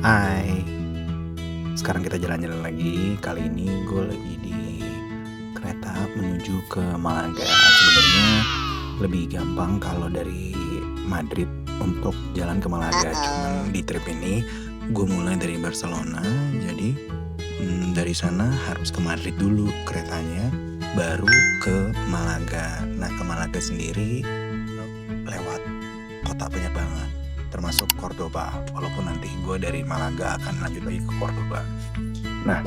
Hai, sekarang kita jalan-jalan lagi. Kali ini gue lagi di kereta menuju ke Malaga. Sebenarnya lebih gampang kalau dari Madrid untuk jalan ke Malaga. Cuman di trip ini gue mulai dari Barcelona. Jadi dari sana harus ke Madrid dulu keretanya, baru ke Malaga. Nah, ke Malaga sendiri lewat kota banyak banget, termasuk Cordoba. Walaupun nanti gue dari Malaga akan lanjut lagi ke Cordoba. Nah,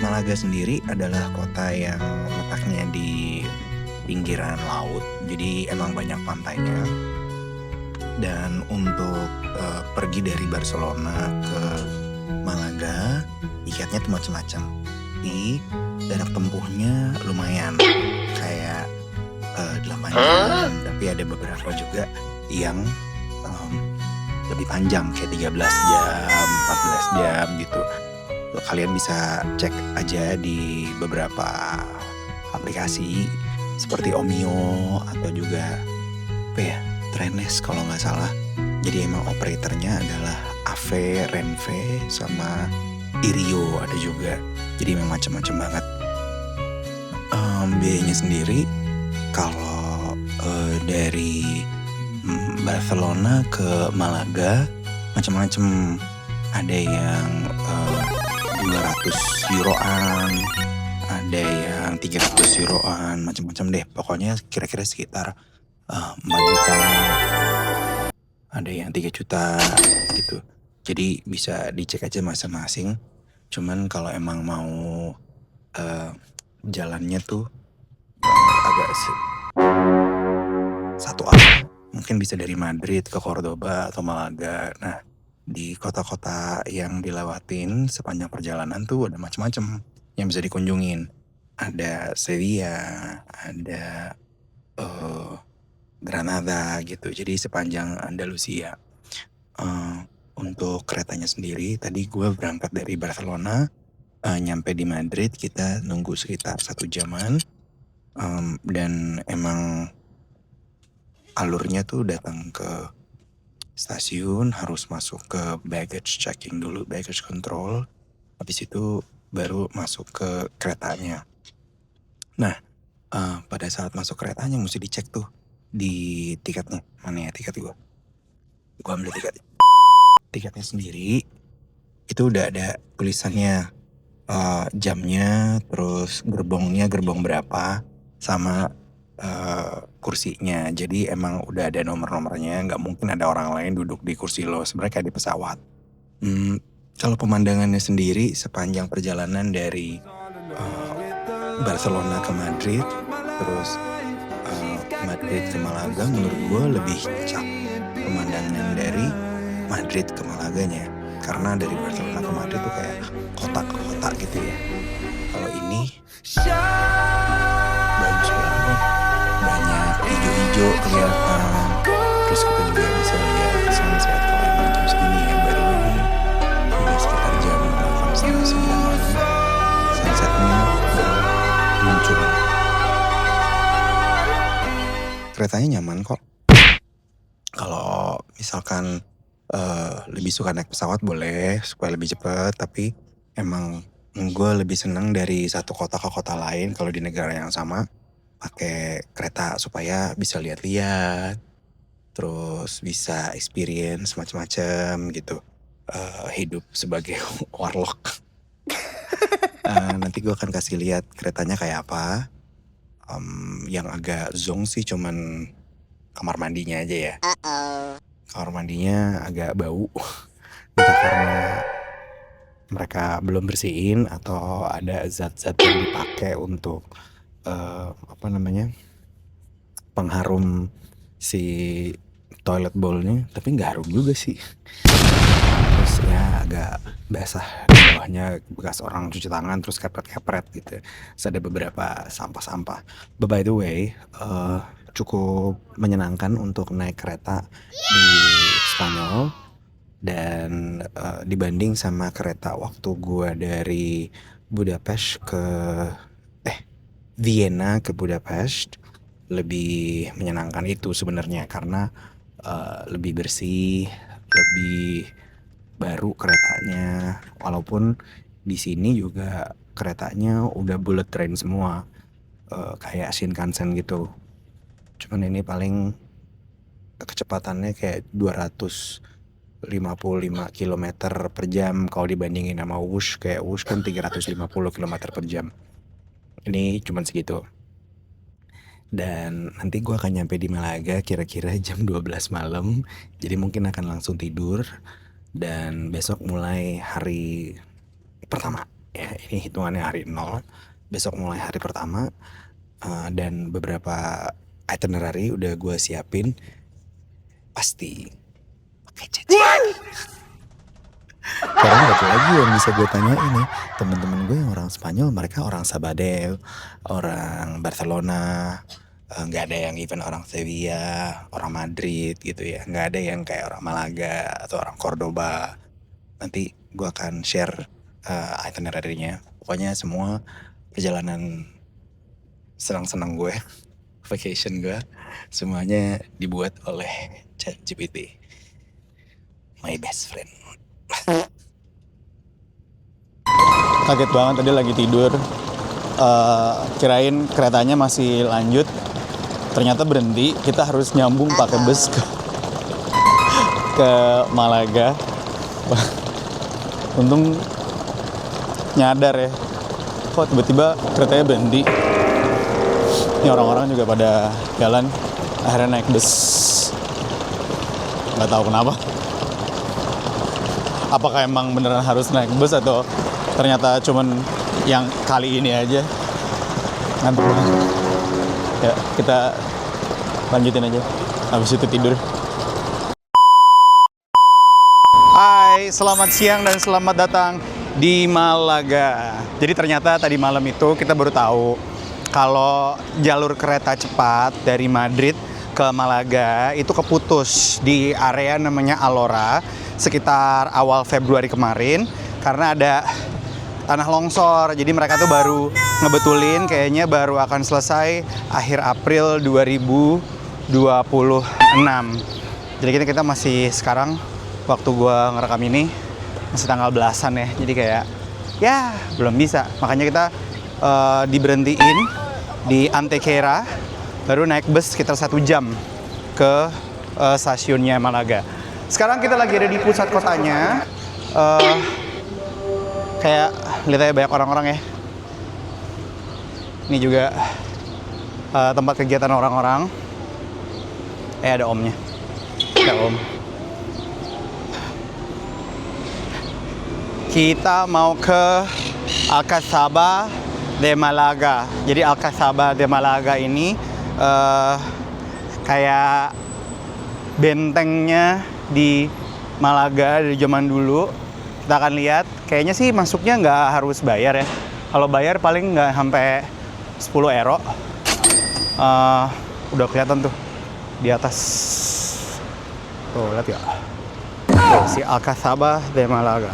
Malaga sendiri adalah kota yang letaknya di pinggiran laut, jadi emang banyak pantainya. Dan untuk pergi dari Barcelona ke Malaga, tiketnya tuh macam-macam. Di jarak tempuhnya lumayan, kayak 8 jam, tapi ada beberapa juga yang lebih panjang, kayak 13 jam, 14 jam gitu. Kalian bisa cek aja di beberapa aplikasi seperti Omio atau juga apa ya, Trenes kalau nggak salah. Jadi emang operatornya adalah Ave, Renfe, sama Irio ada juga. Jadi memang macam-macam banget. Biayanya sendiri kalau dari Barcelona ke Malaga macam-macam. Ada yang 200 euroan, ada yang 300 euroan, macam-macam deh. Pokoknya kira-kira sekitar 4 juta, ada yang 3 juta gitu. Jadi bisa dicek aja masing-masing. Cuman kalau emang mau jalannya tuh agak satu arah, mungkin bisa dari Madrid ke Cordoba atau Malaga. Nah, di kota-kota yang dilewatin sepanjang perjalanan tuh ada macam-macam yang bisa dikunjungin. Ada Sevilla, ada Granada gitu. Jadi sepanjang Andalusia. Untuk keretanya sendiri, tadi gue berangkat dari Barcelona, nyampe di Madrid kita nunggu sekitar 1 jaman. Dan emang alurnya tuh datang ke stasiun, harus masuk ke baggage checking dulu, baggage control. Habis itu baru masuk ke keretanya. Nah, pada saat masuk keretanya mesti dicek tuh di tiketnya. Mana ya tiket gue? Gue ambil tiketnya sendiri. Itu udah ada tulisannya, jamnya, terus gerbongnya gerbong berapa, sama kursinya. Jadi emang udah ada nomor-nomornya, nggak mungkin ada orang lain duduk di kursi lo, sebenarnya kayak di pesawat. Kalau pemandangannya sendiri sepanjang perjalanan dari Barcelona ke Madrid, terus Madrid ke Malaga, menurut gue lebih cakep pemandangan dari Madrid ke Malaganya. Karena dari Barcelona ke Madrid tuh kayak kota ke kota gitu ya. Kalau ini bagus banget, banyak hijau-hijau kelihatan. Terus kita juga bisa lihat sunset kalau emang jam segini ya, baru ini udah sekitar jam 8:30, 9 malam. Sunsetnya baru muncul. Keretanya nyaman kok. Kalau misalkan lebih suka naik pesawat boleh supaya lebih cepat, tapi emang gue lebih senang dari satu kota ke kota lain kalau di negara yang sama pakai kereta supaya bisa lihat-lihat, terus bisa experience macam-macam gitu. Hidup sebagai warlock. Nanti gue akan kasih lihat keretanya kayak apa. Yang agak zonk sih cuman kamar mandinya aja ya. Kamar mandinya agak bau. Entah karena mereka belum bersihin atau ada zat-zat yang dipakai untuk pengharum si toilet bowlnya, tapi nggak harum juga sih. Terus ya agak basah di bawahnya, bekas orang cuci tangan terus kepret-kepret gitu. Terus ada beberapa sampah-sampah. But by the way, cukup menyenangkan untuk naik kereta di Spanyol. Dan dibanding sama kereta waktu gue dari Budapest ke Vienna ke Budapest, lebih menyenangkan itu sebenarnya karena lebih bersih, lebih baru keretanya. Walaupun di sini juga keretanya udah bullet train semua, kayak Shinkansen gitu. Cuman ini paling kecepatannya kayak 255 kilometer per jam kalau dibandingin sama Wush. Kayak Wush kan 350 kilometer per jam. Ini cuman segitu. Dan nanti gue akan nyampe di Malaga kira-kira jam 12 malam. Jadi mungkin akan langsung tidur. Dan besok mulai hari pertama. Ya, ini hitungannya hari 0. Besok mulai hari pertama. Dan beberapa itinerary udah gue siapin. Pasti pakai cecek. Karena gak ada lagi yang bisa gue tanyain ya. Temen-temen gue yang orang Spanyol, mereka orang Sabadell, orang Barcelona, gak ada yang even orang Sevilla, orang Madrid gitu ya. Gak ada yang kayak orang Malaga atau orang Cordoba. Nanti gue akan share itinerary-nya. Pokoknya semua perjalanan senang-senang gue, vacation gue, semuanya dibuat oleh ChatGPT, my best friend. Kaget banget tadi lagi tidur, kirain keretanya masih lanjut, ternyata berhenti. Kita harus nyambung pakai bus ke Malaga. Untung nyadar ya, kok tiba-tiba keretanya berhenti. Ini orang-orang juga pada jalan, akhirnya naik bus. Nggak tahu kenapa. Apakah emang beneran harus naik bus atau ternyata cuman yang kali ini aja. Ngantuk banget. Ya, kita lanjutin aja. Habis itu tidur. Hai, selamat siang dan selamat datang di Malaga. Jadi ternyata tadi malam itu kita baru tahu kalau jalur kereta cepat dari Madrid ke Malaga itu keputus di area namanya Alhora sekitar awal Februari kemarin karena ada tanah longsor. Jadi mereka tuh baru ngebetulin, kayaknya baru akan selesai akhir April 2026. Jadi kita masih sekarang waktu gua ngerekam ini masih tanggal belasan ya. Jadi kayak ya belum bisa. Makanya kita diberhentiin di Antequera, baru naik bus sekitar 1 jam ke stasiunnya Malaga. Sekarang kita lagi ada di pusat kotanya. Kayak lihat aja banyak orang-orang ya. Ini juga tempat kegiatan orang-orang. Ada omnya. Ada om. Kita mau ke Alcazaba de Malaga. Jadi Alcazaba de Malaga ini kayak bentengnya di Malaga dari zaman dulu. Kita akan lihat, kayaknya sih masuknya nggak harus bayar ya. Kalau bayar paling nggak sampai 10 euro. Udah kelihatan tuh di atas. Tuh, lihat ya. Tuh, si Alcazaba de Malaga.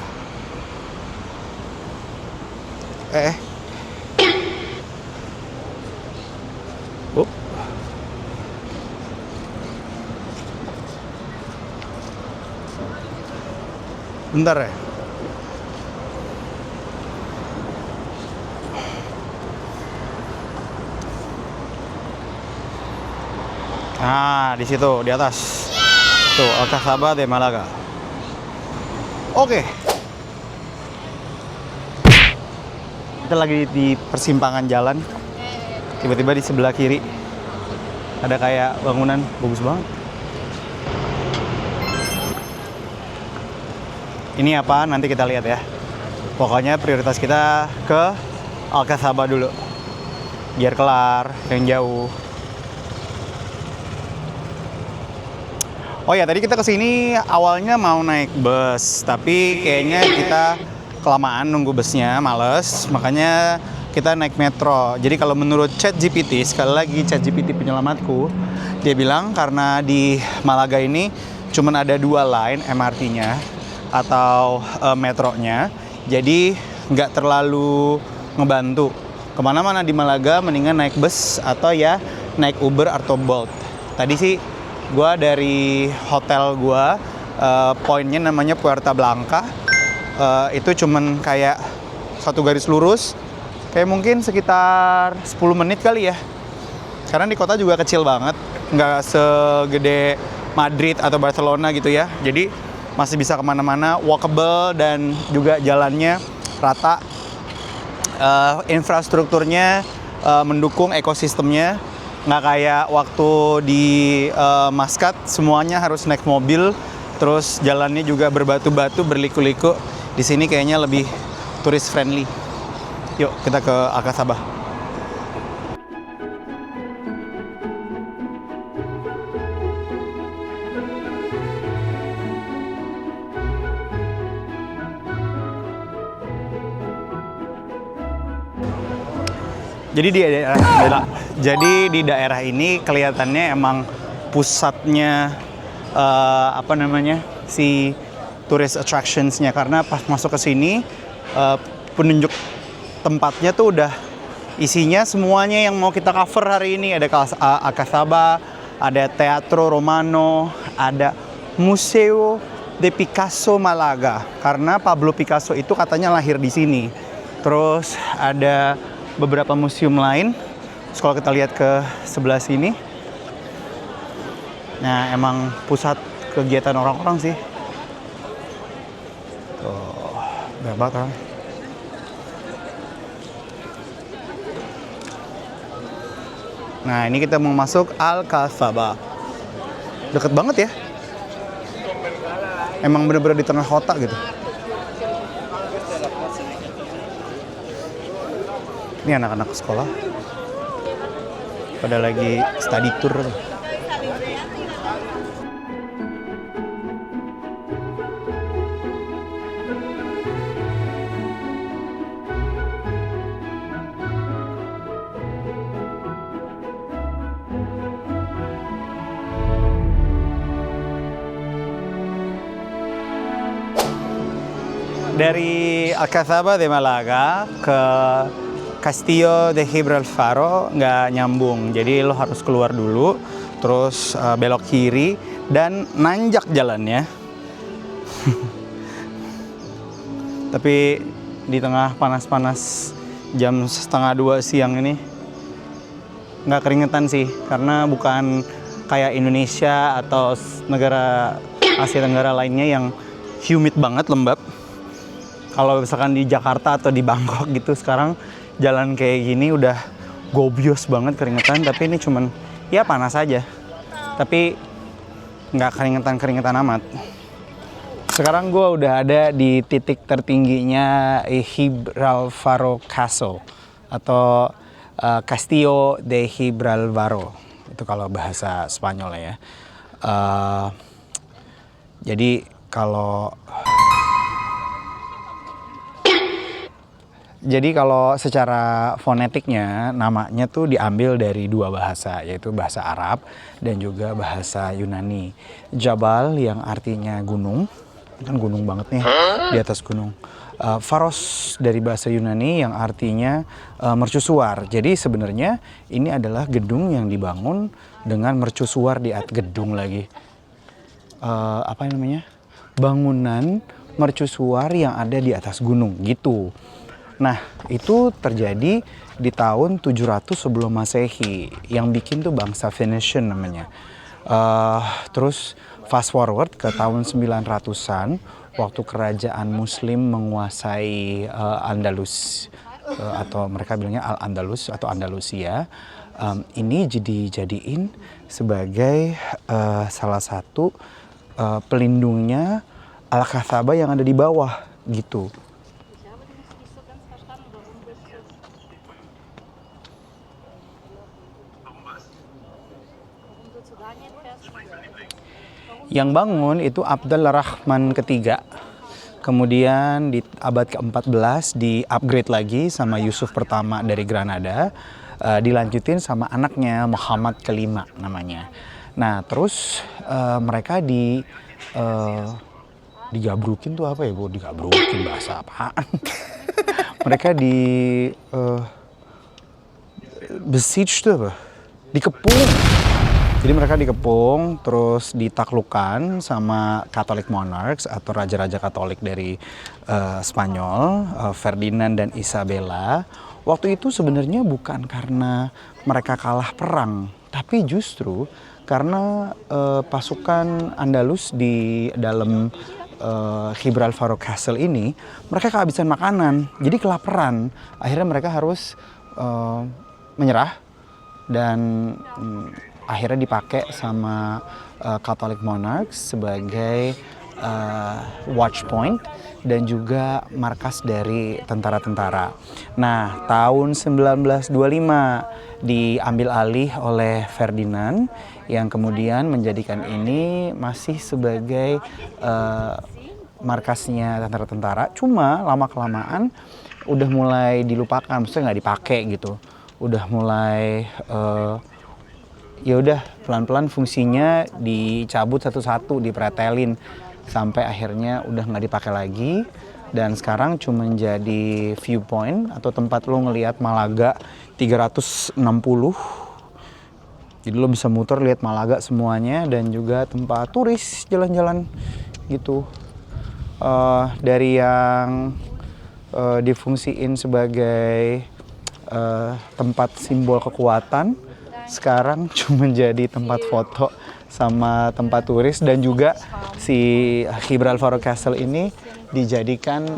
Bentar ya. Nah, di situ, di atas. Tuh, Alcazaba de Malaga. Oke. Kita lagi di persimpangan jalan. Tiba-tiba di sebelah kiri ada kayak bangunan bagus banget. Ini apa? Nanti kita lihat ya. Pokoknya prioritas kita ke Alcazaba dulu. Biar kelar yang jauh. Oh ya, tadi kita kesini awalnya mau naik bus, tapi kayaknya kita kelamaan nunggu busnya, males. Makanya kita naik metro. Jadi kalau menurut ChatGPT, sekali lagi ChatGPT penyelamatku, dia bilang karena di Malaga ini cuma ada 2 line MRT-nya atau metronya, jadi nggak terlalu ngebantu. Kemana-mana di Malaga mendingan naik bus atau ya naik Uber atau Bolt. Tadi sih gue dari hotel gue poinnya namanya Puerta Blanca. Itu cuman kayak satu garis lurus, kayak mungkin sekitar 10 menit kali ya. Karena di kota juga kecil banget, nggak segede Madrid atau Barcelona gitu ya. Jadi masih bisa kemana-mana, walkable dan juga jalannya rata. Infrastrukturnya mendukung ekosistemnya, nggak kayak waktu di Muscat semuanya harus naik mobil, terus jalannya juga berbatu-batu, berliku-liku. Di sini kayaknya lebih turis friendly. Yuk kita ke Alcazaba. Jadi di daerah ini kelihatannya emang pusatnya si tourist attractions-nya, karena pas masuk ke sini penunjuk tempatnya tuh udah isinya semuanya yang mau kita cover hari ini. Ada Alcazaba, ada Teatro Romano, ada Museo de Picasso Malaga karena Pablo Picasso itu katanya lahir di sini. Terus ada beberapa museum lain. Terus kalau kita lihat ke sebelah sini, nah emang pusat kegiatan orang-orang sih. Tuh, banyak banget kan. Nah ini kita mau masuk Alcazaba. Deket banget ya. Emang bener-bener di tengah kota gitu. Ini anak-anak sekolah pada lagi study tour. Dari Alcazaba de Malaga ke Castillo de Gibralfaro nggak nyambung, jadi lo harus keluar dulu, terus belok kiri dan nanjak jalannya. Tapi di tengah panas-panas jam 1:30 siang ini nggak keringetan sih, karena bukan kayak Indonesia atau negara Asia Tenggara lainnya yang humid banget, lembab. Kalau misalkan di Jakarta atau di Bangkok gitu sekarang jalan kayak gini udah gobios banget keringetan, tapi ini cuman ya panas aja, tapi nggak keringetan amat. Sekarang gue udah ada di titik tertingginya Gibralfaro Castle atau Castillo de Gibralfaro, itu kalau bahasa Spanyol ya. Jadi kalau secara fonetiknya namanya tuh diambil dari dua bahasa, yaitu bahasa Arab dan juga bahasa Yunani. Jabal yang artinya gunung, kan gunung banget nih di atas gunung. Faros dari bahasa Yunani yang artinya mercusuar. Jadi sebenarnya ini adalah gedung yang dibangun dengan mercusuar di atas gedung lagi. Bangunan mercusuar yang ada di atas gunung gitu. Nah, itu terjadi di tahun 700 sebelum Masehi. Yang bikin tuh bangsa Venetian namanya. Terus fast forward ke tahun 900-an, waktu kerajaan Muslim menguasai Andalus, atau mereka bilangnya Al-Andalus atau Andalusia. Ini dijadiin sebagai salah satu pelindungnya Alcazaba yang ada di bawah gitu. Yang bangun itu Abdul Rahman ketiga. Kemudian di abad ke-14 di-upgrade lagi sama Yusuf pertama dari Granada. Dilanjutin sama anaknya Muhammad kelima namanya. Nah terus mereka digabrukin tuh apa ya Bu? Digabrukin bahasa apaan? Mereka besiege tuh apa? Dikepung Jadi mereka dikepung, terus ditaklukkan sama Catholic monarchs atau raja-raja Katolik dari Spanyol, Ferdinand dan Isabella. Waktu itu sebenarnya bukan karena mereka kalah perang, tapi justru karena pasukan Andalus di dalam Gibraltar Castle ini, mereka kehabisan makanan, jadi kelaparan. Akhirnya mereka harus menyerah dan akhirnya dipakai sama Catholic monarchs sebagai watch point dan juga markas dari tentara-tentara. Nah, tahun 1925 diambil alih oleh Ferdinand yang kemudian menjadikan ini masih sebagai markasnya tentara-tentara. Cuma lama-kelamaan udah mulai dilupakan, maksudnya nggak dipakai gitu. Udah mulai ya udah pelan-pelan fungsinya dicabut satu-satu, dipretelin sampai akhirnya udah nggak dipakai lagi dan sekarang cuma jadi viewpoint atau tempat lo ngelihat Malaga 360. Jadi lo bisa muter lihat Malaga semuanya dan juga tempat turis jalan-jalan gitu. Dari yang difungsiin sebagai tempat simbol kekuatan, sekarang cuma jadi tempat foto sama tempat turis dan juga si Gibraltar Castle ini dijadikan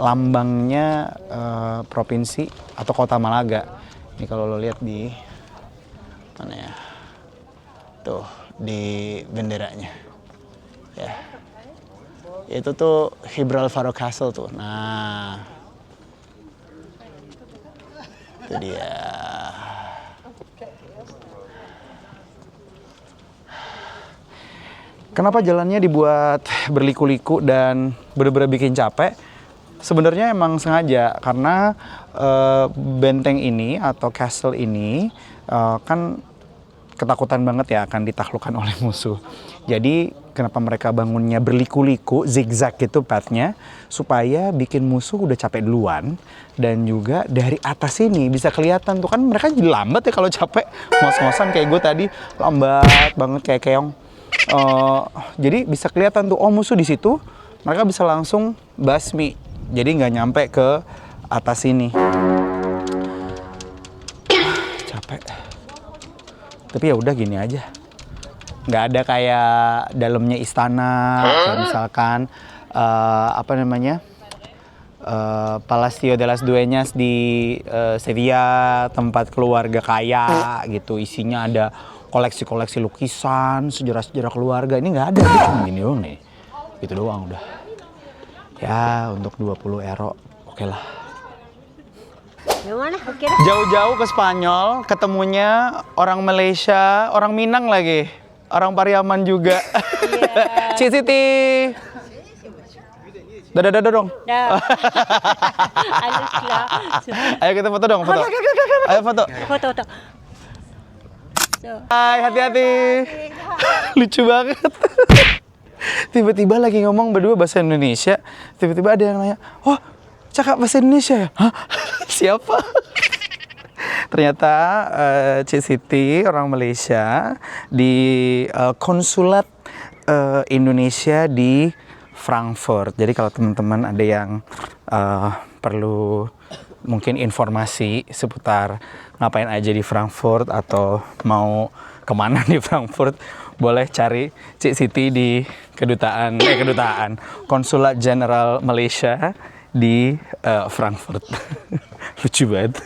lambangnya provinsi atau kota Malaga. Ini kalau lo lihat di mana ya? Tuh di benderanya. Ya. Itu tuh Gibraltar Castle tuh. Nah. Itu dia. Kenapa jalannya dibuat berliku-liku dan bener-bener bikin capek? Sebenarnya emang sengaja karena benteng ini atau castle ini kan ketakutan banget ya akan ditaklukkan oleh musuh. Jadi kenapa mereka bangunnya berliku-liku, zigzag gitu pathnya, supaya bikin musuh udah capek duluan. Dan juga dari atas ini bisa kelihatan tuh kan mereka jadi lambat ya kalau capek, ngos-ngosan kayak gue tadi, lambat banget kayak keong. Jadi bisa kelihatan tuh, oh musuh di situ, mereka bisa langsung basmi. Jadi nggak nyampe ke atas ini. Capek. Tapi ya udah gini aja. Nggak ada kayak dalamnya istana, kayak misalkan apa namanya Palacio de las Dueñas di Sevilla, tempat keluarga kaya gitu. Isinya ada koleksi-koleksi lukisan, sejarah-sejarah keluarga. Ini nggak ada, cuma gini doang nih. Gitu doang udah. Ya untuk 20 euro, oke lah. Jauh-jauh ke Spanyol, ketemunya orang Malaysia, orang Minang lagi. Orang Pariaman juga. Yeah. Cik Siti. Dadah dong. Ayo kita foto dong, foto. Ayo foto. Foto. Hai, hati-hati. Lucu banget. Tiba-tiba lagi ngomong berdua bahasa Indonesia, tiba-tiba ada yang nanya, "Oh, cakap bahasa Indonesia ya?" Hah? Siapa? Ternyata Cik Siti orang Malaysia di konsulat Indonesia di Frankfurt. Jadi kalau teman-teman ada yang perlu mungkin informasi seputar ngapain aja di Frankfurt atau mau kemana di Frankfurt, boleh cari Cik Siti di kedutaan Konsulat Jenderal Malaysia di Frankfurt. Lucu banget.